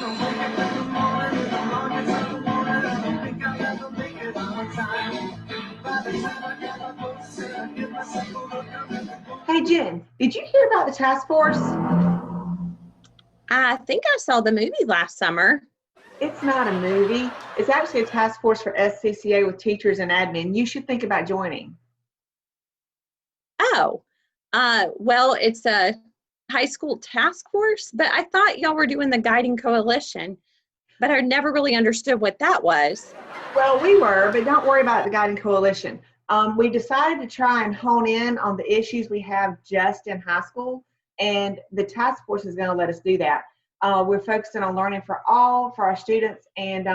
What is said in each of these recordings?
Hey, Jen, did you hear about the task force? I think I saw the movie last summer. It's not a movie. It's actually a task force for SCCA with teachers and admin. You should think about joining. Oh, well, it's a high school task force, but I thought y'all were doing the guiding coalition, but I never really understood what that was. Well, we were, but don't worry about the guiding coalition. We decided to try and hone in on the issues we have just in high school, and the task force is going to let us do that. We're focusing on learning for all, for our students, and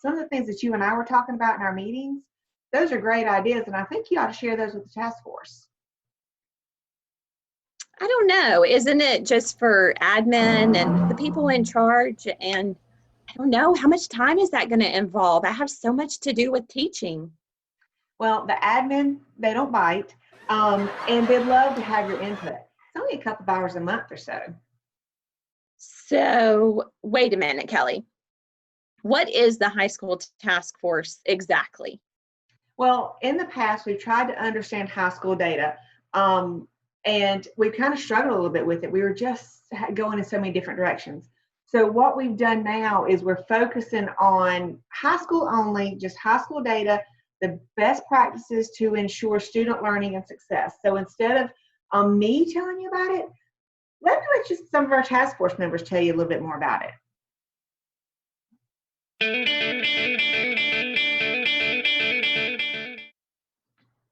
some of the things that you and I were talking about in our meetings, those are great ideas, and I think you ought to share those with the task force. I don't know. Isn't it just for admin and the people in charge? And I don't know, how much time is that going to involve? I have so much to do with teaching. Well, the admin, they don't bite, and they'd love to have your input. It's only a couple of hours a month or so. So, wait a minute, Kelly. What is the high school task force exactly? Well, in the past, we've tried to understand high school data, and we kind of struggled a little bit with it. We were just going in so many different directions. So what we've done now is we're focusing on high school only, just high school data, the best practices to ensure student learning and success. So instead of me telling you about it, let me let just some of our task force members tell you a little bit more about it.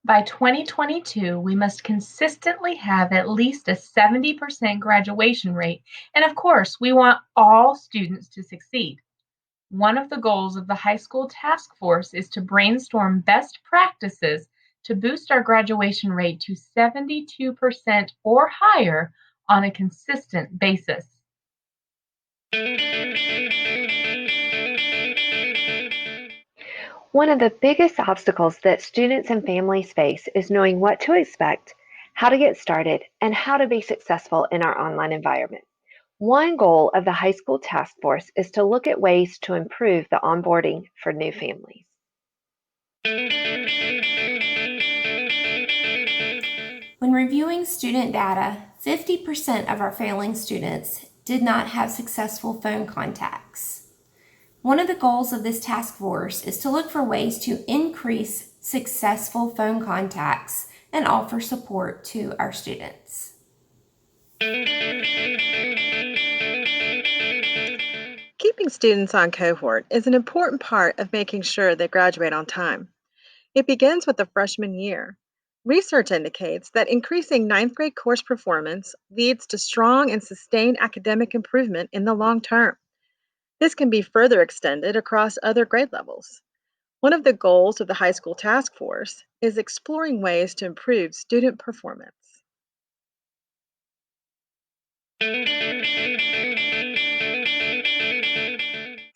By 2022, we must consistently have at least a 70% graduation rate, and of course, we want all students to succeed. One of the goals of the high school task force is to brainstorm best practices to boost our graduation rate to 72% or higher on a consistent basis. One of the biggest obstacles that students and families face is knowing what to expect, how to get started, and how to be successful in our online environment. One goal of the high school task force is to look at ways to improve the onboarding for new families. When reviewing student data, 50% of our failing students did not have successful phone contacts. One of the goals of this task force is to look for ways to increase successful phone contacts and offer support to our students. Keeping students on cohort is an important part of making sure they graduate on time. It begins with the freshman year. Research indicates that increasing ninth grade course performance leads to strong and sustained academic improvement in the long term. This can be further extended across other grade levels. One of the goals of the high school task force is exploring ways to improve student performance.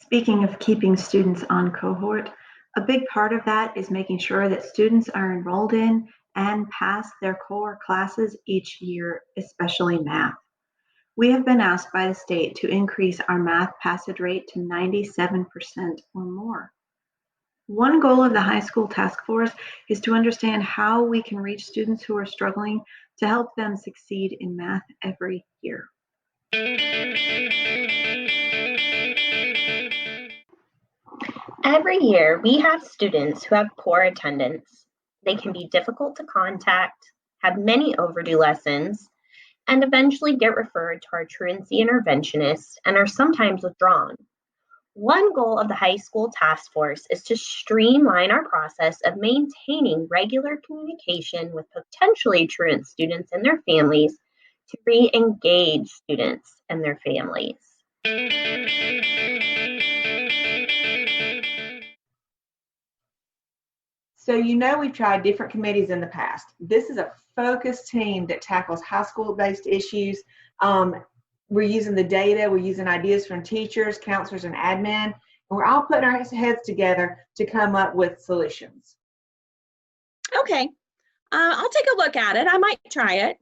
Speaking of keeping students on cohort, a big part of that is making sure that students are enrolled in and pass their core classes each year, especially math. We have been asked by the state to increase our math passage rate to 97% or more. One goal of the high school task force is to understand how we can reach students who are struggling to help them succeed in math every year. Every year, we have students who have poor attendance. They can be difficult to contact, have many overdue lessons, and eventually get referred to our truancy interventionists and are sometimes withdrawn. One goal of the high school task force is to streamline our process of maintaining regular communication with potentially truant students and their families to re-engage students and their families. So you know we've tried different committees in the past. This is a focused team that tackles high school-based issues. We're using the data, we're using ideas from teachers, counselors, and admin, and we're all putting our heads together to come up with solutions. Okay, I'll take a look at it. I might try it.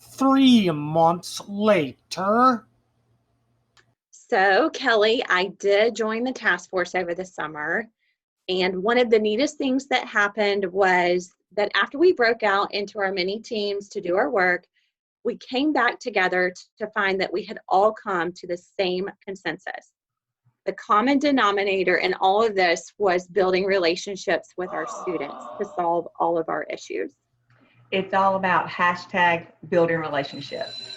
3 months later. So, Kelly, I did join the task force over the summer. And one of the neatest things that happened was that after we broke out into our mini teams to do our work, we came back together to find that we had all come to the same consensus. The common denominator in all of this was building relationships with our students to solve all of our issues. It's all about hashtag building relationships.